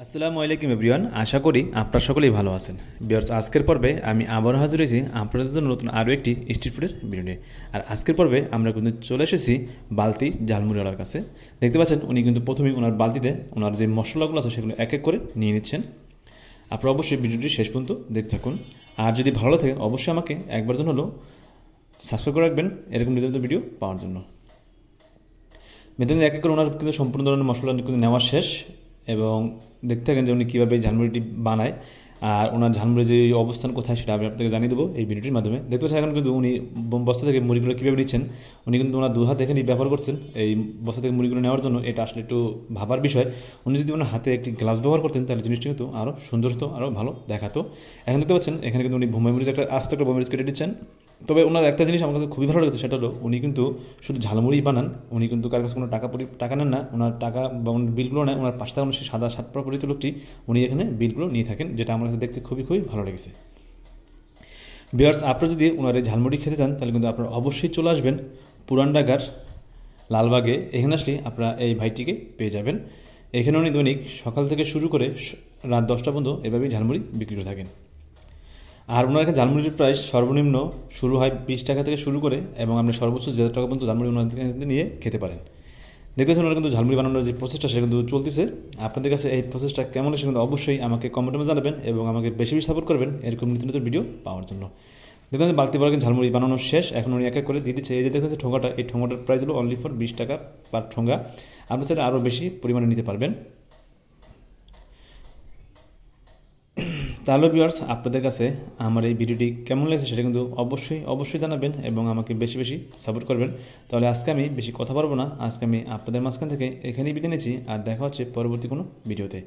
আসসালামু আলাইকুম এভরিওয়ান, আশা করি আপনারা সকলেই ভালো আছেন। ভিউয়ার্স, আজকের পর্বে আমি আবারও হাজির হয়েছি আপনাদের জন্য নতুন আরও একটি স্ট্রিট ফুডের ভিডিও নিয়ে। আর আজকের পর্বে আমরা কিন্তু চলে এসেছি বালতি ঝালমুড়িওয়ালার কাছে। দেখতে পাচ্ছেন উনি কিন্তু প্রথমেই ওনার বালতিতে ওনার যে মশলাগুলো আছে সেগুলো এক এক করে নিয়ে নিচ্ছেন। আপনারা অবশ্যই ভিডিওটি শেষ পর্যন্ত দেখতে থাকুন। আর যদি ভালো লাগে অবশ্যই আমাকে একবার জন্য হলেও সাবস্ক্রাইব করে রাখবেন এরকম নিয়মিত ভিডিও পাওয়ার জন্য। বেতন এক এক করে ওনার কিন্তু সম্পূর্ণ ধরনের মশলা কিন্তু নেওয়া শেষ এবং দেখতে থাকেন যে উনি কীভাবে ঝালমুড়িটি বানায় আর ওনার ঝালমুড়ির যে অবস্থান কোথায় সেটা আমি আপনাকে জানিয়ে দেবো এই ভিডিওটির মাধ্যমে। দেখতে পাচ্ছেন এখন কিন্তু উনি বস্তা থেকে মুড়িগুলো কীভাবে নিচ্ছেন, উনি কিন্তু ওনার দু হাত এখানেই ব্যবহার করছেন এই বস্তা থেকে মুড়িগুলো নেওয়ার জন্য। এটা আসলে একটু ভাবার বিষয়। উনি যদি ওনার হাতে একটি গ্লাভস ব্যবহার করতেন তাহলে জিনিসটা কিন্তু আরও সুন্দর হতো, আরও ভালো দেখাতো। এখন দেখতে পাচ্ছেন এখানে কিন্তু উনি বোম্বাই মরিচ আস্ত একটা বোম্বাই মরিচ কেটে দিচ্ছেন। তবে ওনার একটা জিনিস আমার কাছে খুবই ভালো লেগেছে, সেটা হলো উনি কিন্তু শুধু ঝালমুড়ি বানান, উনি কিন্তু কার কাছে কোনো টাকা নেন না। ওনার টাকা বা ওনার বিলগুলো নেয় ওনার পাশে থাকা সেই সাদা শার্ট পরা পরিচিত লোকটি, উনি এখানে বিলগুলো নিয়ে থাকেন, যেটা আমার কাছে দেখতে খুবই ভালো লেগেছে। ভিউয়ার্স, আপনারা যদি ওনার এই ঝালমুড়ি খেতে চান তাহলে কিন্তু আপনারা অবশ্যই চলে আসবেন পুরান ঢাকার লালবাগে। এখানে আসলে আপনারা এই ভাইটিকে পেয়ে যাবেন। এখানে উনি দৈনিক সকাল থেকে শুরু করে রাত 10টা পর্যন্ত এভাবেই ঝালমুড়ি বিক্রি করে থাকেন। আর ওনার এখানে ঝালমুড়ির প্রাইস সর্বনিম্ন শুরু হয় 20 টাকা থেকে শুরু করে এবং আপনি সর্বোচ্চ 1000 টাকা পর্যন্ত ঝালমুড়ি ওনার থেকে নিয়ে খেতে পারেন। দেখতেছেন ওনারা কিন্তু ঝালমুড়ি বানানোর যে প্রসেসটা সেটা কিন্তু চলতেছে। আপনাদের কাছে এই প্রসেসটা কেমন এসে কিন্তু অবশ্যই আমাকে কমেন্টে জানাবেন এবং আমাকে বেশি সাপোর্ট করবেন এরকম নিত্য নতুন ভিডিও পাওয়ার জন্য। দেখতে বালতি ভরা ঝালমুড়ি বানানো শেষ, এখন উনি এক এক করে দিয়ে দিচ্ছে। এই যে দেখতেছে ঠোঙাটা, এই ঠোঙাটার প্রাইস হলো অনলি ফর 20 টাকা পার ঠোঙা। আপনি চাইলে আরও বেশি পরিমাণে নিতে পারবেন। তাহলে ভিউয়ার্স, আপনাদের কাছে আমার এই ভিডিওটি কেমন লাগছে সেটা কিন্তু অবশ্যই জানাবেন এবং আমাকে বেশি সাপোর্ট করবেন। তাহলে আজকে আমি বেশি কথা পারবো না, আজকে আমি আপনাদের মাঝখান থেকে এখানেই বিদায় নিচ্ছি। আর দেখা হচ্ছে পরবর্তী কোনো ভিডিওতে।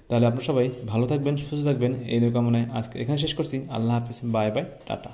তাহলে আপনারা সবাই ভালো থাকবেন, সুস্থ থাকবেন এই কামনায় আজকে এখানে শেষ করছি। আল্লাহ হাফিজ, বাই বাই, টাটা।